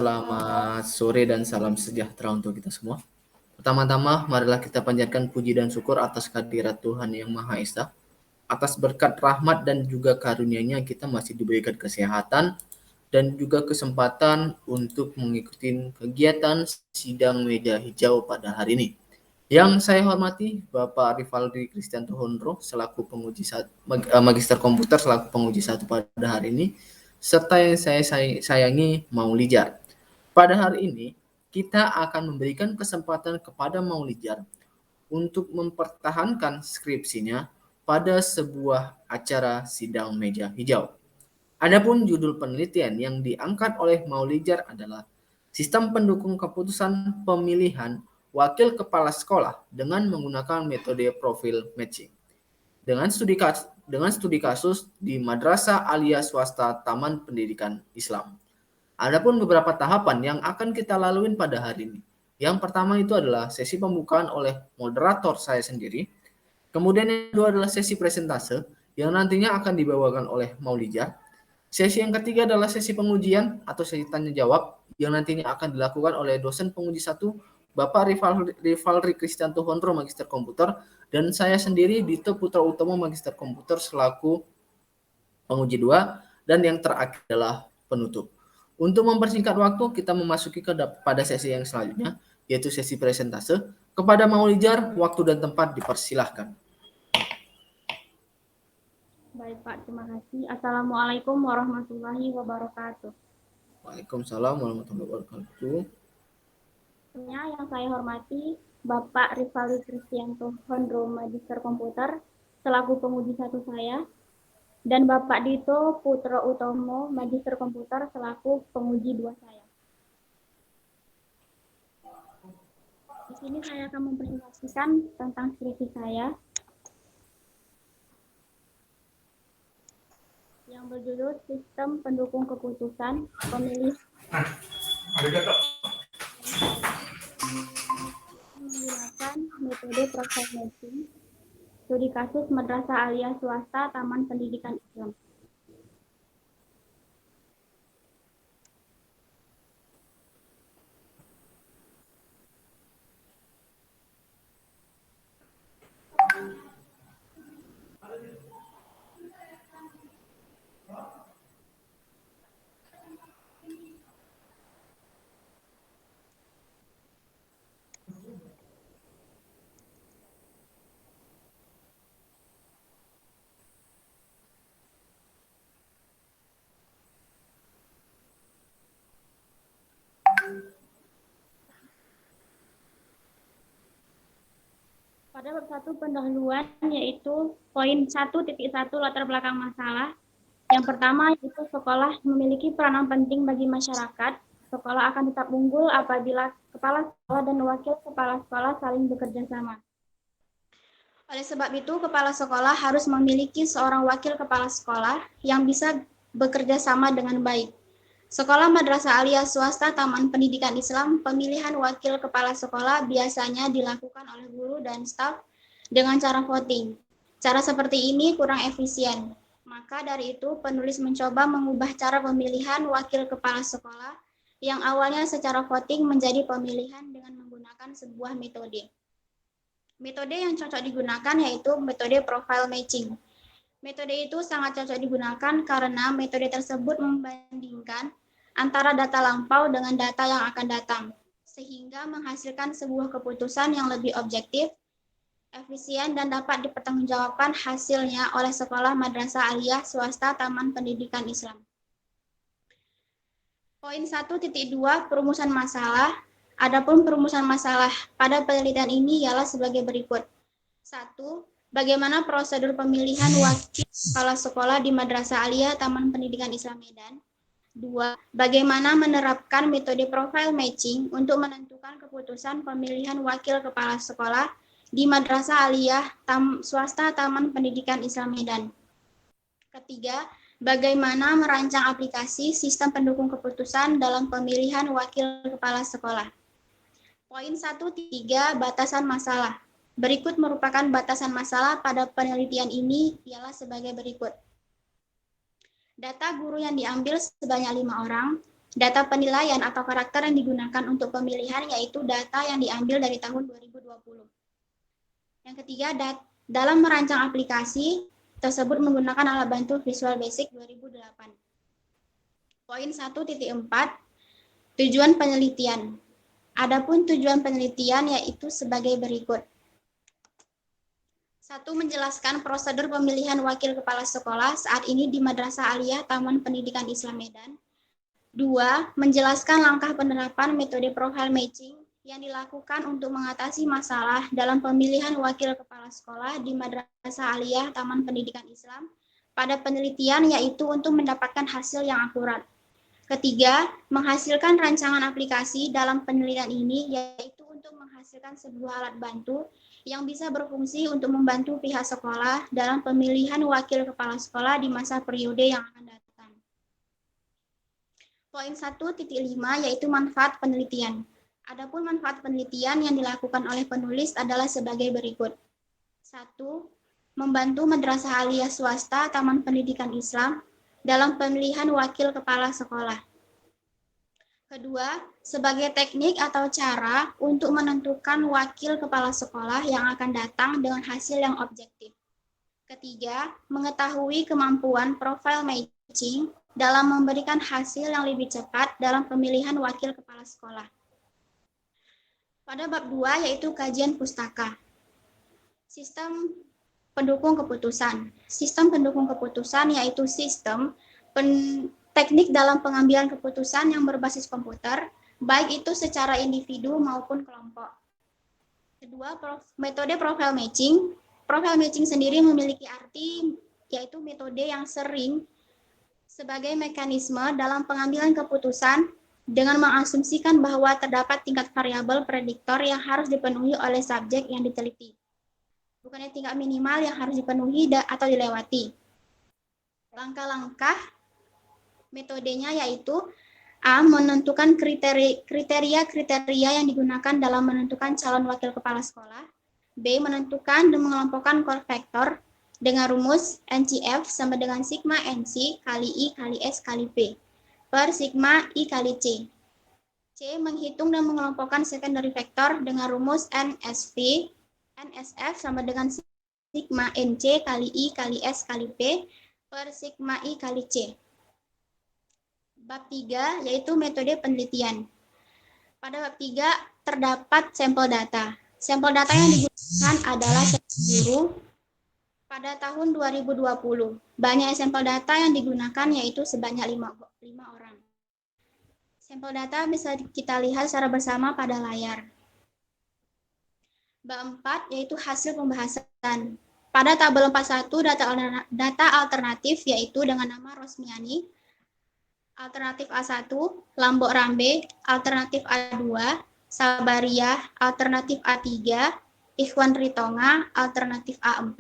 Selamat sore dan salam sejahtera untuk kita semua. Pertama-tama, marilah kita panjatkan puji dan syukur atas kehadirat Tuhan Yang Maha Esa. Atas berkat rahmat dan juga karunia-Nya kita masih diberikan kesehatan dan juga kesempatan untuk mengikuti kegiatan sidang meja hijau pada hari ini. Yang saya hormati Bapak Rivaldi Kristianto Hondro selaku Magister Komputer selaku penguji 1 pada hari ini, serta yang saya sayangi Maulijar. Pada hari ini, kita akan memberikan kesempatan kepada Maulijar untuk mempertahankan skripsinya pada sebuah acara sidang meja hijau. Adapun judul penelitian yang diangkat oleh Maulijar adalah Sistem Pendukung Keputusan Pemilihan Wakil Kepala Sekolah dengan menggunakan metode profil matching. Dengan studi kasus di Madrasah Aliyah Swasta Taman Pendidikan Islam. Adapun beberapa tahapan yang akan kita laluin pada hari ini. Yang pertama itu adalah sesi pembukaan oleh moderator saya sendiri. Kemudian yang kedua adalah sesi presentase yang nantinya akan dibawakan oleh Maulija. Sesi yang ketiga adalah sesi pengujian atau sesi tanya jawab yang nantinya akan dilakukan oleh dosen penguji 1 Bapak Rivaldi Kristianto Hondro Magister Komputer dan saya sendiri Dito Putra Utomo Magister Komputer selaku penguji 2 dan yang terakhir adalah penutup. Untuk mempersingkat waktu, kita memasuki pada sesi yang selanjutnya, yaitu sesi presentase. Kepada Maulijar, waktu dan tempat dipersilahkan. Baik Pak, terima kasih. Assalamualaikum warahmatullahi wabarakatuh. Waalaikumsalam warahmatullahi wabarakatuh. Yang saya hormati Bapak Rivaldi Kristianto Hondro Magister Komputer selaku penguji 1 saya, dan Bapak Dito Putra Utomo Magister Komputer selaku penguji 2 saya. Di sini saya akan mempresentasikan tentang skripsi saya yang berjudul Sistem Pendukung Keputusan Pemilihan menggunakan metode profil matching, studi kasus Madrasah Aliyah Swasta Taman Pendidikan Islam. Pada bab 1 pendahuluan yaitu poin 1.1 latar belakang masalah. Yang pertama yaitu sekolah memiliki peranan penting bagi masyarakat. Sekolah akan tetap unggul apabila kepala sekolah dan wakil kepala sekolah saling bekerja sama. Oleh sebab itu, kepala sekolah harus memiliki seorang wakil kepala sekolah yang bisa bekerja sama dengan baik. Sekolah Madrasah Aliyah Swasta Taman Pendidikan Islam, pemilihan wakil kepala sekolah biasanya dilakukan oleh guru dan staf dengan cara voting. Cara seperti ini kurang efisien. Maka dari itu, penulis mencoba mengubah cara pemilihan wakil kepala sekolah yang awalnya secara voting menjadi pemilihan dengan menggunakan sebuah metode. Metode yang cocok digunakan yaitu metode profile matching. Metode itu sangat cocok digunakan karena metode tersebut membandingkan antara data lampau dengan data yang akan datang, sehingga menghasilkan sebuah keputusan yang lebih objektif, efisien, dan dapat dipertanggungjawabkan hasilnya oleh sekolah Madrasah Aliyah Swasta Taman Pendidikan Islam. Poin 1.2 perumusan masalah. Adapun perumusan masalah pada penelitian ini ialah sebagai berikut. 1. Bagaimana prosedur pemilihan wakil kepala sekolah di Madrasah Aliyah Taman Pendidikan Islam Medan? 2. Bagaimana menerapkan metode profile matching untuk menentukan keputusan pemilihan wakil kepala sekolah di Madrasah Aliyah Swasta Taman Pendidikan Islam Medan? Ketiga, bagaimana merancang aplikasi sistem pendukung keputusan dalam pemilihan wakil kepala sekolah? Poin 1.3 batasan masalah. Berikut merupakan batasan masalah pada penelitian ini ialah sebagai berikut. Data guru yang diambil sebanyak 5 orang, Data penilaian atau karakter yang digunakan untuk pemilihan yaitu data yang diambil dari tahun 2020. Yang ketiga, dalam merancang aplikasi tersebut menggunakan alat bantu Visual Basic 2008. Poin 1.4, tujuan penelitian. Adapun tujuan penelitian yaitu sebagai berikut. 1. Menjelaskan prosedur pemilihan wakil kepala sekolah saat ini di Madrasah Aliyah Taman Pendidikan Islam Medan. 2. Menjelaskan langkah penerapan metode profile matching yang dilakukan untuk mengatasi masalah dalam pemilihan wakil kepala sekolah di Madrasah Aliyah Taman Pendidikan Islam pada penelitian yaitu untuk mendapatkan hasil yang akurat. Ketiga, menghasilkan rancangan aplikasi dalam penelitian ini yaitu untuk menghasilkan sebuah alat bantu yang bisa berfungsi untuk membantu pihak sekolah dalam pemilihan wakil kepala sekolah di masa periode yang akan datang. Poin 1.5 yaitu manfaat penelitian. Adapun manfaat penelitian yang dilakukan oleh penulis adalah sebagai berikut. 1. Membantu Madrasah Aliyah Swasta Taman Pendidikan Islam dalam pemilihan wakil kepala sekolah. Kedua, sebagai teknik atau cara untuk menentukan wakil kepala sekolah yang akan datang dengan hasil yang objektif. Ketiga, mengetahui kemampuan profile matching dalam memberikan hasil yang lebih cepat dalam pemilihan wakil kepala sekolah. Pada bab 2 yaitu kajian pustaka. Sistem pendukung keputusan. Sistem pendukung keputusan yaitu sistem teknik dalam pengambilan keputusan yang berbasis komputer, baik itu secara individu maupun kelompok. Kedua, metode profile matching. Profile matching sendiri memiliki arti yaitu metode yang sering sebagai mekanisme dalam pengambilan keputusan dengan mengasumsikan bahwa terdapat tingkat variabel prediktor yang harus dipenuhi oleh subjek yang diteliti. Bukannya tingkat minimal yang harus dipenuhi atau dilewati. Langkah-langkah metodenya yaitu A. Menentukan kriteria-kriteria yang digunakan dalam menentukan calon wakil kepala sekolah. B. Menentukan dan mengelompokkan core vektor dengan rumus NCF sama dengan sigma NC kali I kali S kali P per sigma I kali C. C. Menghitung dan mengelompokkan secondary vektor dengan rumus NSF sama dengan sigma NC kali I kali S kali P per sigma I kali C. Bab 3 yaitu metode penelitian. Pada bab 3 terdapat sampel data. Sampel data yang digunakan adalah sampel guru pada tahun 2020. Banyak sampel data yang digunakan yaitu sebanyak 5 orang. Sampel data bisa kita lihat secara bersama pada layar. Bab 4 yaitu hasil pembahasan. Pada tabel 41 data alternatif yaitu dengan nama Rosmiani, alternatif A1, Lambok Rambe, alternatif A2, Sabaria, alternatif A3, Ikhwan Ritonga, alternatif A4,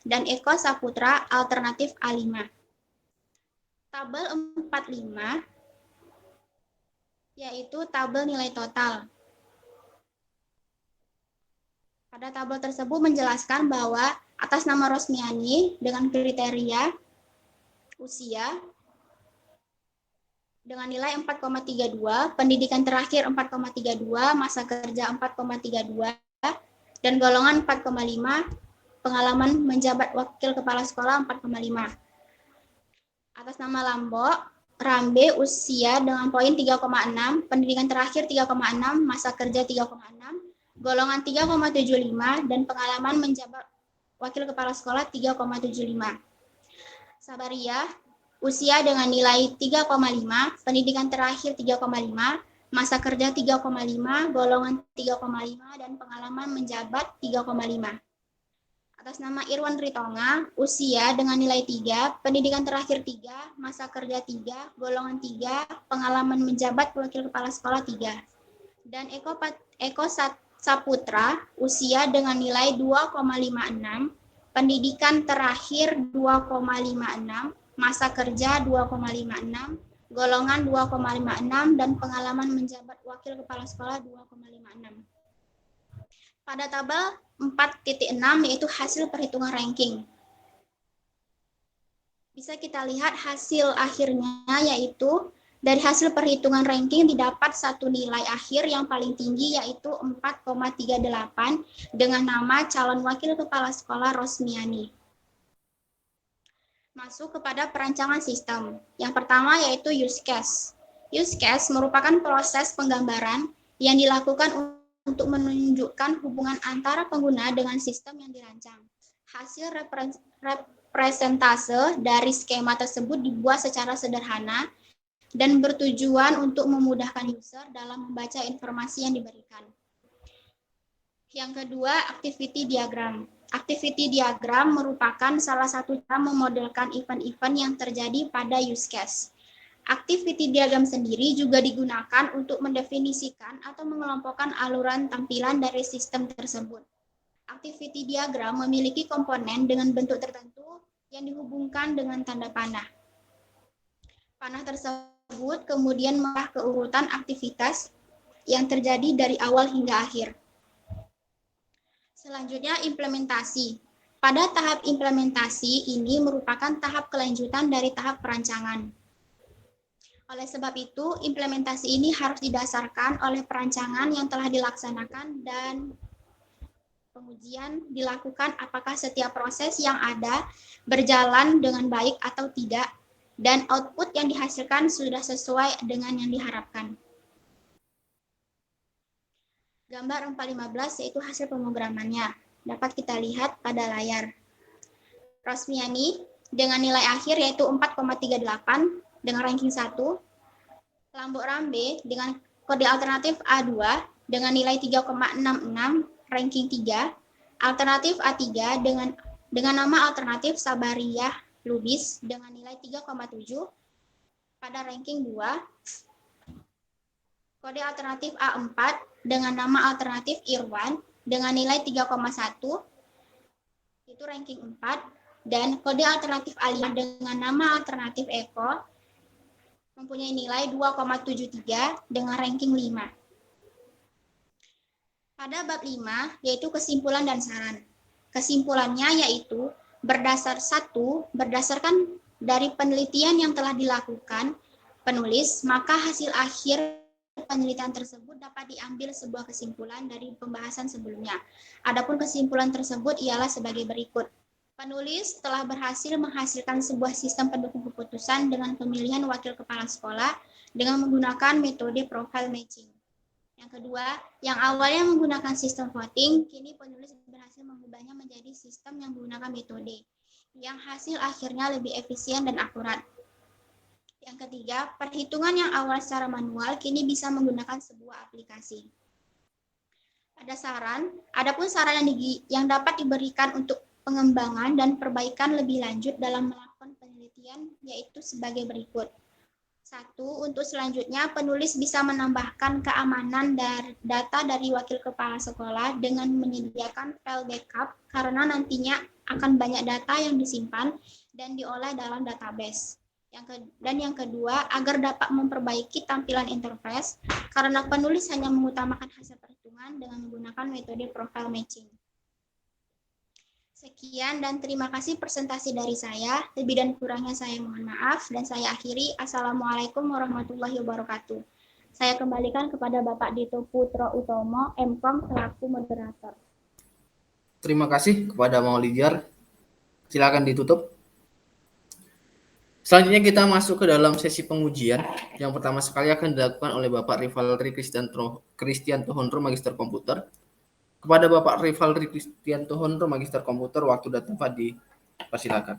dan Eko Saputra, alternatif A5. Tabel 45 yaitu tabel nilai total. Pada tabel tersebut menjelaskan bahwa atas nama Rosmiani dengan kriteria usia dengan nilai 4,32, pendidikan terakhir 4,32, masa kerja 4,32, dan golongan 4,5, pengalaman menjabat wakil kepala sekolah 4,5. Atas nama Lambok Rambe usia dengan poin 3,6, pendidikan terakhir 3,6, masa kerja 3,6, golongan 3,75, dan pengalaman menjabat wakil kepala sekolah 3,75. Sabaria usia dengan nilai 3,5, pendidikan terakhir 3,5, masa kerja 3,5, golongan 3,5, dan pengalaman menjabat 3,5. Atas nama Irwan Ritonga, usia dengan nilai 3, pendidikan terakhir 3, masa kerja 3, golongan 3, pengalaman menjabat wakil kepala sekolah 3. Dan Eko Saputra, usia dengan nilai 2,56, pendidikan terakhir 2,56, masa kerja 2,56, golongan 2,56, dan pengalaman menjabat wakil kepala sekolah 2,56. Pada tabel 4.6 yaitu hasil perhitungan ranking. Bisa kita lihat hasil akhirnya yaitu Dari hasil perhitungan ranking didapat satu nilai akhir yang paling tinggi yaitu 4,38 dengan nama calon wakil kepala sekolah Rosmiani. Masuk kepada perancangan sistem. Yang pertama yaitu use case. Use case merupakan proses penggambaran yang dilakukan untuk menunjukkan hubungan antara pengguna dengan sistem yang dirancang. Hasil representase dari skema tersebut dibuat secara sederhana dan bertujuan untuk memudahkan user dalam membaca informasi yang diberikan. Yang kedua, activity diagram. Activity diagram merupakan salah satu cara memodelkan event-event yang terjadi pada use case. Activity diagram sendiri juga digunakan untuk mendefinisikan atau mengelompokkan aluran tampilan dari sistem tersebut. Activity diagram memiliki komponen dengan bentuk tertentu yang dihubungkan dengan tanda panah. Panah tersebut kemudian mengarah ke urutan aktivitas yang terjadi dari awal hingga akhir. Selanjutnya, implementasi. Pada tahap implementasi ini merupakan tahap kelanjutan dari tahap perancangan. Oleh sebab itu, implementasi ini harus didasarkan oleh perancangan yang telah dilaksanakan dan pengujian dilakukan apakah setiap proses yang ada berjalan dengan baik atau tidak, dan output yang dihasilkan sudah sesuai dengan yang diharapkan. Gambar 415 yaitu hasil pemrogramannya. Dapat kita lihat pada layar. Rosmiani dengan nilai akhir yaitu 4,38 dengan ranking 1. Lambok Rambe dengan kode alternatif A2 dengan nilai 3,66 ranking 3. Alternatif A3 dengan nama alternatif Sabariyah Lubis dengan nilai 3,7 pada ranking 2. Kode alternatif A4 dengan nama alternatif Irwan dengan nilai 3,1 itu ranking 4, dan kode alternatif A5 dengan nama alternatif Eko mempunyai nilai 2,73 dengan ranking 5. Pada bab 5 yaitu kesimpulan dan saran. Kesimpulannya yaitu berdasarkan dari penelitian yang telah dilakukan penulis, maka hasil akhir penelitian tersebut dapat diambil sebuah kesimpulan dari pembahasan sebelumnya. Adapun kesimpulan tersebut ialah sebagai berikut. Penulis telah berhasil menghasilkan sebuah sistem pendukung keputusan dengan pemilihan wakil kepala sekolah dengan menggunakan metode profile matching. Yang kedua, yang awalnya menggunakan sistem voting, kini penulis berhasil mengubahnya menjadi sistem yang menggunakan metode, yang hasil akhirnya lebih efisien dan akurat. Yang ketiga, perhitungan yang awal secara manual kini bisa menggunakan sebuah aplikasi. Adapun saran yang dapat diberikan untuk pengembangan dan perbaikan lebih lanjut dalam melakukan penelitian yaitu sebagai berikut. 1. Untuk selanjutnya, penulis bisa menambahkan keamanan data dari wakil kepala sekolah dengan menyediakan file backup karena nantinya akan banyak data yang disimpan dan diolah dalam database. Dan yang kedua, agar dapat memperbaiki tampilan interface karena penulis hanya mengutamakan hasil perhitungan dengan menggunakan metode profile matching. Sekian dan terima kasih presentasi dari saya. Lebih dan kurangnya saya mohon maaf dan saya akhiri. Assalamualaikum warahmatullahi wabarakatuh. Saya kembalikan kepada Bapak Dito Putro Utomo, MKOM selaku moderator. Terima kasih kepada Maulidiar. Silakan ditutup. Selanjutnya kita masuk ke dalam sesi pengujian. Yang pertama sekali akan dilakukan oleh Bapak Rivalri Kristianto Honro, Magister Komputer. Kepada Bapak Rivalri Kristianto Honro, Magister Komputer, waktu dan tempat dipersilakan.